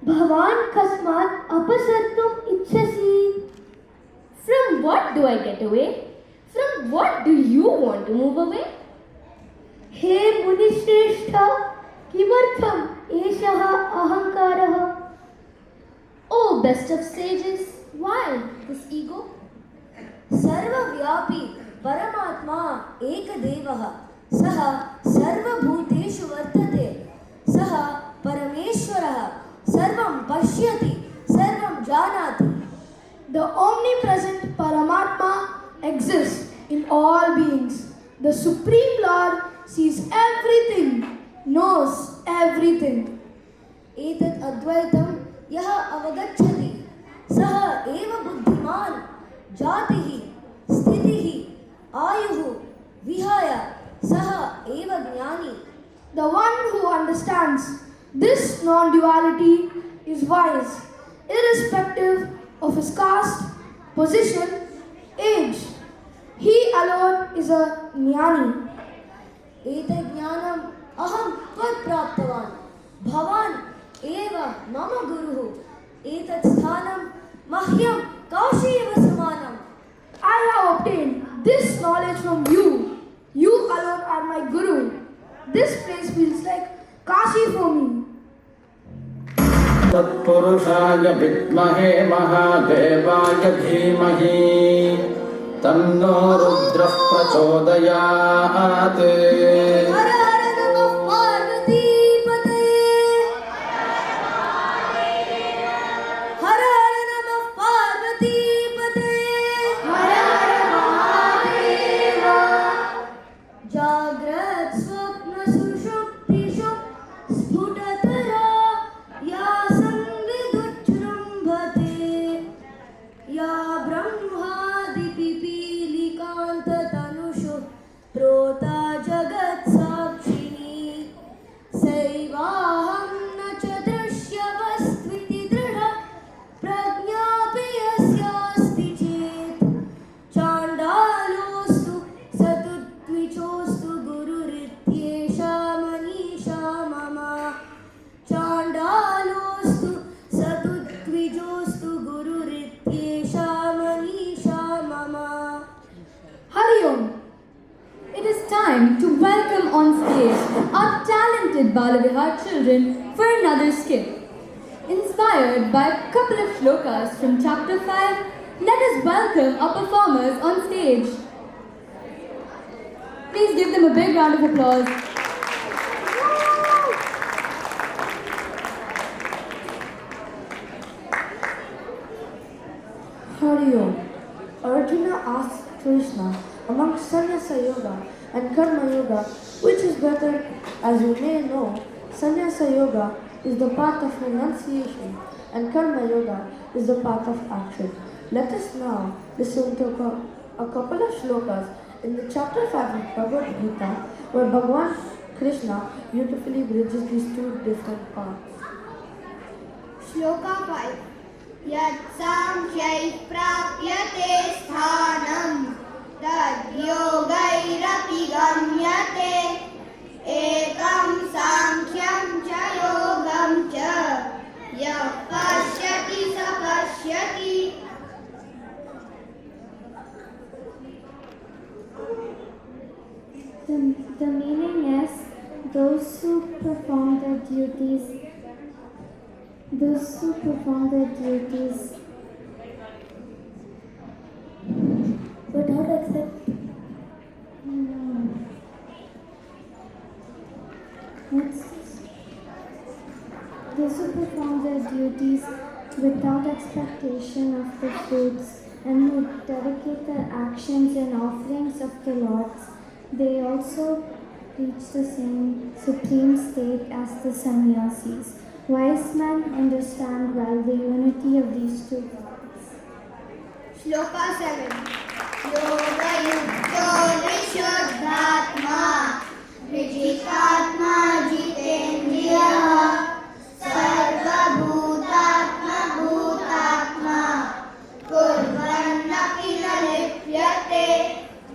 Bhavan kasmat apasartum ichhasi. From what do I get away? From what do you want to move away? He Munishreshtha, kimartham eshaha ahankaraha. Oh, best of sages, why this ego? Sarvavyapi Paramatma Ekadevaha Saha Sarvabhuteshu Vartate Saha Parameshwaraha Sarvam Pashyati Sarvam Janati. The omnipresent Paramatma exists in all beings. The Supreme Lord sees everything, knows everything. Etat Advaitam Yaha Avagachati Saha Eva Buddhiman Jatihi Sthitihi Ayuhu Vihaya Saha Eva Jnani. The one who understands This non-duality is wise, irrespective of his caste, position, age. He alone is a jnani. एतज्ज्ञानम् अहं त्वत् प्राप्तवान् भवान् एव मम गुरुः एतत् स्थानं मह्यं काशी एव समानम् I have obtained this knowledge from you. You alone are my guru. This place feels like Kashi for me. तत्पुरुषाय विद्महे महादेवाय धीमहि तन्नो रुद्रः प्रचोदयात् हर हर नमः पार्वतीपतये हर हर नमः पार्वतीपतये हर हर महादेव जाग्रत् स्वप्न सुषुप्तिषु स्फुटतरा या संविदुच्छृम्भते या ब्रह्मादिपिपीलिकान्ततनुषु प्रोता जगत्साक्षिणी सैवाहं न च दृश्यवस्त्विति दृढ प्रज्ञापि यस्यास्ति चेत् चाण्डालोऽस्तु सतुद्विचोऽस्तु गुरुरित्येषा मनीषा मम चाण्डालोऽस्तु सतुद्विजोऽस्तु गुरुरित्येषा मनीषा मम Hari Om. It is time to welcome on stage our talented Balavihar children for another skit. Inspired by a couple of shlokas from chapter 5, let us welcome our performers on stage. Please give them a big round of applause. Hari Om. Arjuna asked Krishna, among Sannyasa Yoga and Karma Yoga, which is better? As you may know, Sannyasa Yoga is the path of renunciation and Karma Yoga is the path of action. Let us now listen to a couple of shlokas in the chapter 5 of Bhagavad Gita, where Bhagavan Krishna beautifully bridges these two different paths. Shloka 5 यत्साङ्ख्यै प्राप्यते स्थानं तद्योगैरपि गम्यते एकं साङ्ख्यं च योगं च यः पश्यति स पश्यति The meaning is those who perform their duties without expectation of the fruits and who dedicate their actions and offerings of the Lord, they also reach the same supreme state as the sannyasis. Wise men understand well the unity of these two paths. Shloka 7 योगयुक्तो विशुद्धात्मा विजितात्मा जितेन्द्रियः सर्वभूतात्मा भूतात्मा कुर्वन्नपि न लिप्यते.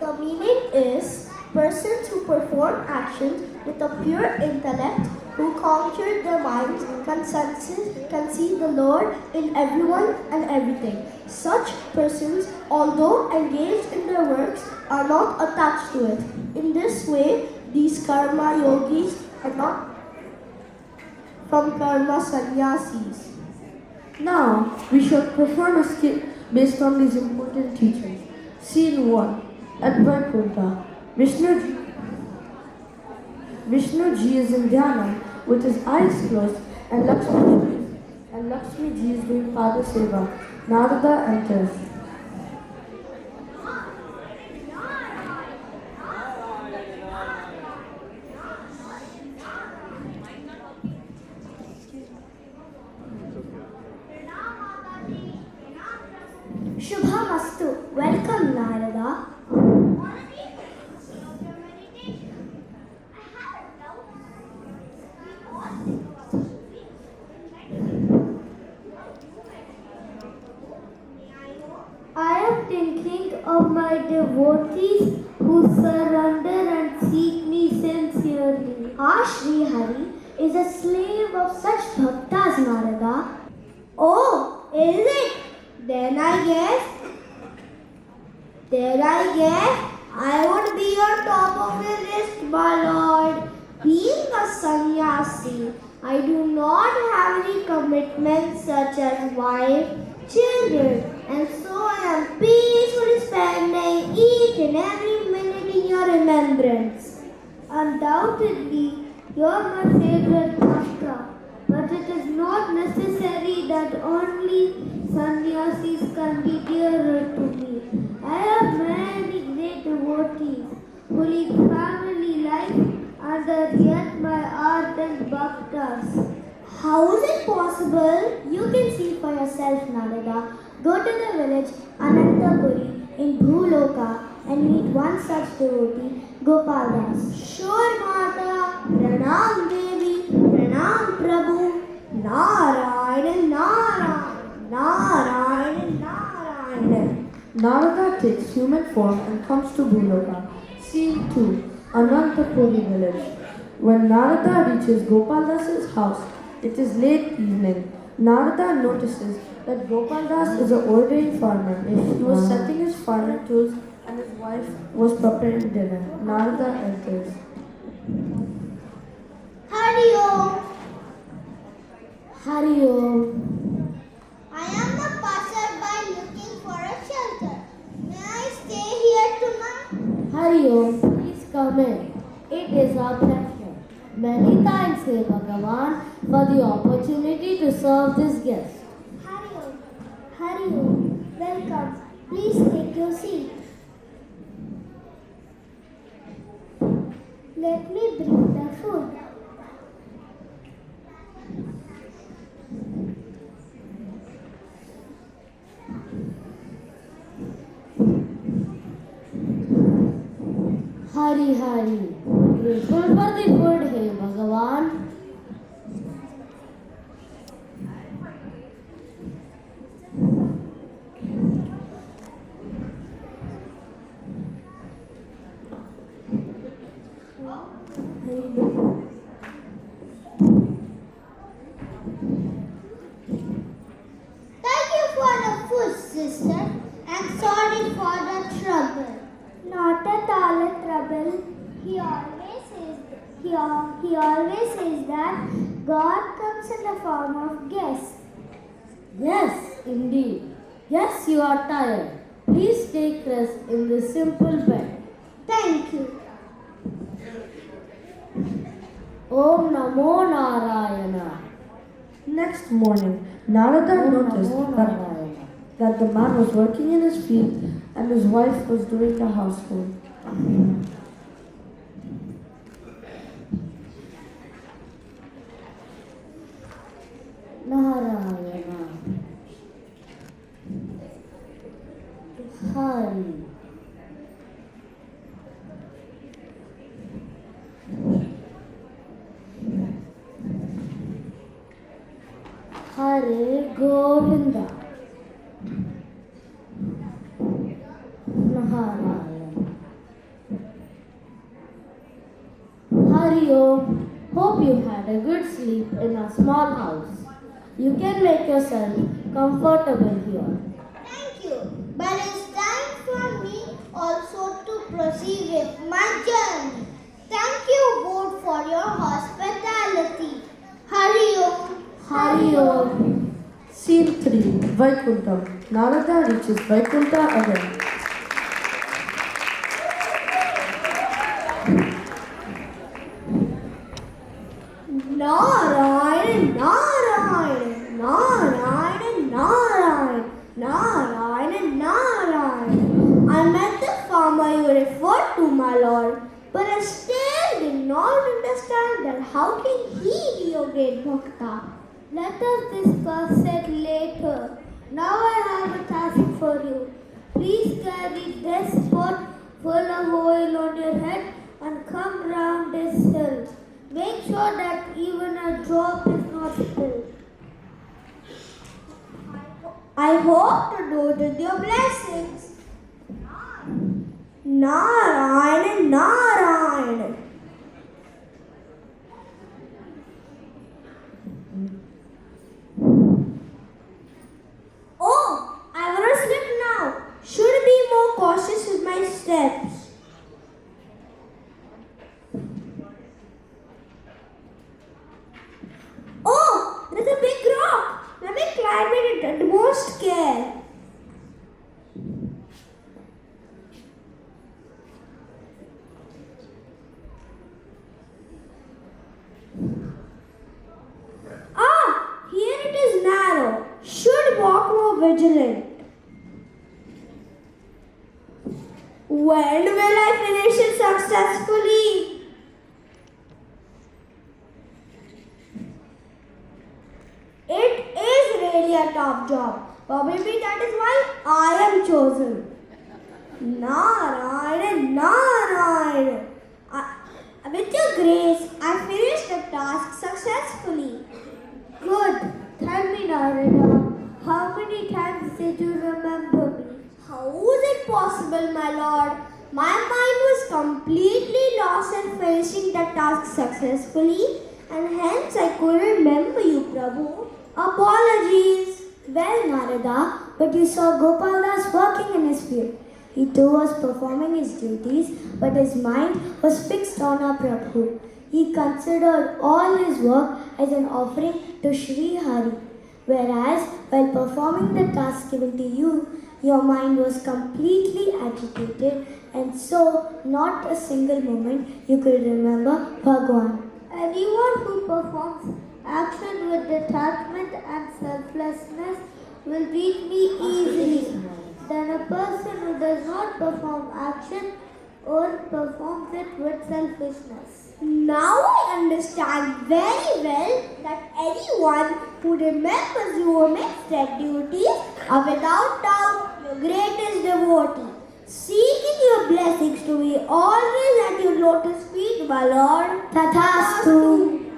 The meaning is persons who perform actions with a pure intellect, who conquered their minds, can see the Lord in everyone and everything. Such persons, although engaged in their works, are not attached to it. In this way, these karma yogis are not from karma sannyasis. Now, we shall perform a skit based on these important teachings. Scene 1. At Vaikuntha, Vishnuji is in dhyana with his eyes closed and Lakshmi Ji is doing Pada Seva. Narada enters. Shubhamastu. Welcome, Narada. devotees who surrender and seek me sincerely. Our Sri Hari is a slave of such bhaktas, Narada. Oh, is it? Then I guess I would be on top of the list, my lord. Being a sannyasi, I do not have any commitments such as wife, children, and so I am peacefully spending each and every minute in your remembrance. Undoubtedly, you are my favorite bhakta, but it is not necessary that only sannyasis can be dearer to me. I have many great devotees who lead family life and are yet my ardent bhaktas. How is it possible? You can see for yourself, Narada. Go to the village Anantapuri in Bhuloka and meet one such devotee, Gopal Das. Sure, Mata. Pranam Devi, Pranam Prabhu. Narayan, Narayan, Narayan, Narayan. Narada takes human form and comes to Bhuloka. Scene 2. Anantapuri village. When Narada reaches Gopal Das's house, it is late evening. Narada notices that Gopal Das is an ordinary farmer. He was setting his farming tools and his wife was preparing dinner. Narada enters. Hari Om. Hari Om. I am the passerby looking for a shelter. May I stay here tonight? Hari Om, please come in. It is our pleasure. Many thanks, Hey Bhagavan, for the opportunity to serve this guest. Hari Om, welcome. Please take your seat. Let me bring the food. Hari Hari, grateful for the food, Hey Bhagavan. Thank you for the food, sister, and sorry for the trouble. Not at all a trouble. He always says that God comes in the form of guests. Yes, indeed. Yes, you are tired. Please take rest in this simple bed. Thank you. Om Namo Narayana. Next morning, Narada noticed that the man was working in his field and his wife was doing the household. Narayana. Hari. Hare Govinda. Narayana. Hari Om. Hope you had a good sleep in a small house. You can make yourself comfortable here. Thank you. But it's time for me also to proceed with my journey. Thank you both for your hospitality. Hari Om. Hari Om. Scene 3. Vaikuntha. Narada reaches Vaikuntha again. Narayan, Narayan, Narayan, Narayan, Narayan, Narayan. I met the farmer you referred to, my lord, but I still did not understand that how can he be your great bhakta? Let us discuss it later. Now I have a task for you. Please carry this pot full of oil on your head and come round this hill. Make sure that even a drop is not spilled. I hope to do it with your blessings. Narayana, Narayana. Oh, I want to slip now. Should be more cautious with my steps. Oh, there's a big rock. Let me climb it at utmost care. Ah, here it is narrow. Should walk more vigilant. When will I finish it successfully? It is really a tough job, but maybe that is why I am chosen. Narayana, Narayana. With your grace, I finished the task successfully. Good. Tell me, Narada, how many times did you remember me? How was it possible, my lord? My mind was completely lost in finishing the task successfully, and hence I couldn't remember you, Prabhu. Apologies. Well, Narada, but you saw Gopaldas working in his field. He too was performing his duties, but his mind was fixed on our Prabhu. He considered all his work as an offering to Sri Hari. Whereas, while performing the task given to you, your mind was completely agitated, and so not a single moment you could remember Bhagwan. Anyone who performs action with detachment and selflessness will beat me easily. Then a person who does not perform action or performs it with selfishness. Now I understand very well that anyone who remembers you or makes their duties are without doubt your greatest devotee. Seeking your blessings to be always at your lotus feet, my Lord. Tathastu.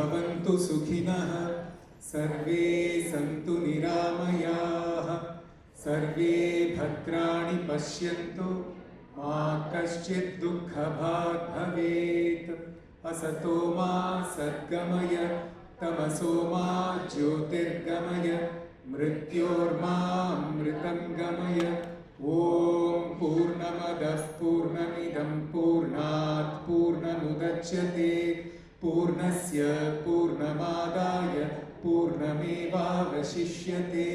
भवन्तु सुखिनः सर्वे सन्तु निरामयाः सर्वे भद्राणि पश्यन्तु मा कश्चित् दुःखभाग् भवेत् असतो मा सद्गमय तमसो मा ज्योतिर्गमय मृत्योर्मामृतं गमय ॐ पूर्णमदः पूर्णमिदं पूर्णात् पूर्णमुदच्यते पूर्णस्य पूर्णमादाय पूर्णमेवावशिष्यते